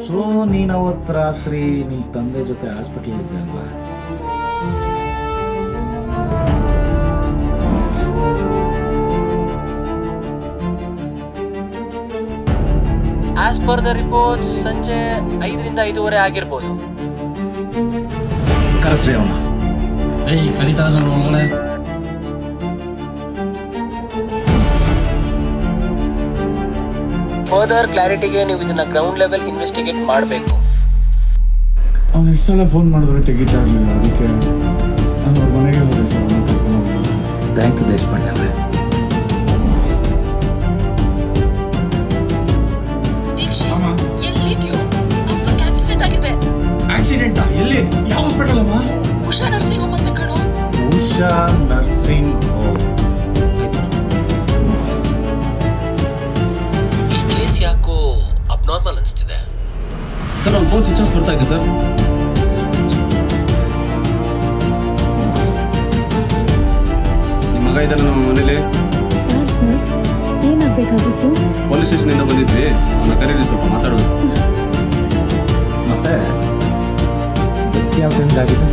So ನೀನು ಅವತ್ತು ರಾತ್ರಿ ನಿಮ್ಮ ತಂದೆ ಜೊತೆ ಹಾಸ್ಪಿಟಲ್ ಇದ್ದೆ ಅಲ್ವಾ? ಆಸ್ ಪರ್ ದ ರಿಪೋರ್ಟ್ಸ್ ಸಂಜೆ 5ರಿಂದ 5:30 ಆಗಿರ್ಬೋದು. ಕರೆಸ್ರಿ ಅವನ. ಈಗ ಕರೀತಾ ಇದ್ದಾನೆ ಒಳಗಡೆ. ಫರ್ದರ್ ಕ್ಲಾರಿಟಿಗೆ ನೀವು ಇದನ್ನ ಗ್ರೌಂಡ್ ಲೆವೆಲ್ ಇನ್ವೆಸ್ಟಿಗೇಟ್ ಮಾಡಬೇಕು. ಅವ್ನು ಎಷ್ಟು ಸಲ ಫೋನ್ ಮಾಡಿದ್ರು ತೆಗಿತಾ ಇರಲಿಲ್ಲ, ಅದಕ್ಕೆ ನಾನು ಅವ್ರ ಮನೆಗೆ ಹೋದೆ ಸರ್. ಅವನ್ನ ಕರ್ಕೊಂಡು ಹೋಗೋದು. ಥ್ಯಾಂಕ್ ಯು ದೇಶಪಾಂಡೆ ಅವರೇ. ಆಕ್ಸಿಡೆಂಟಾ? ಎಲ್ಲಿ? ಯಾವ ಹಾಸ್ಪಿಟಲ್ ಅಮ್ಮ? ಉಷಾ ನರ್ಸಿಂಗ್ ಹೋಮ್ ಅಂತ ಕಣೋ. Usha nursing home. ಈ ಕೇಸ್ ಯಾಕೋ ಅಬ್ನಾರ್ಮಲ್ ಅನಿಸ್ತಿದೆ ಸರ್. ಅವ್ನ ಫೋನ್ ಸ್ವಿಚ್ ಆಫ್ ಬರ್ತಾ ಇದೆ ಸರ್. ನಿಮ್ಮ ಮಗ ಇದ್ದಾನೆ ನಮ್ಮ ಮನೇಲಿ. ಯಾರು ಸರ್? ಏನಾಗಬೇಕಾಗಿತ್ತು? ಪೊಲೀಸ್ ಸ್ಟೇಷನಿಂದ ಬಂದಿದ್ವಿ, ಅವನ್ನ ಕರೀರಿ, ಸ್ವಲ್ಪ ಮಾತಾಡೋದು. ಮತ್ತೆ ಡೆತ್ ಯಾವ ಟೈಮ್ಗೆ ಆಗಿದೆ?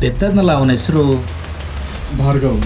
ಡೆತ್ ಆದ್ನಲ್ಲ, ಅವನ ಹೆಸರು ಭಾರ್ಗವ್.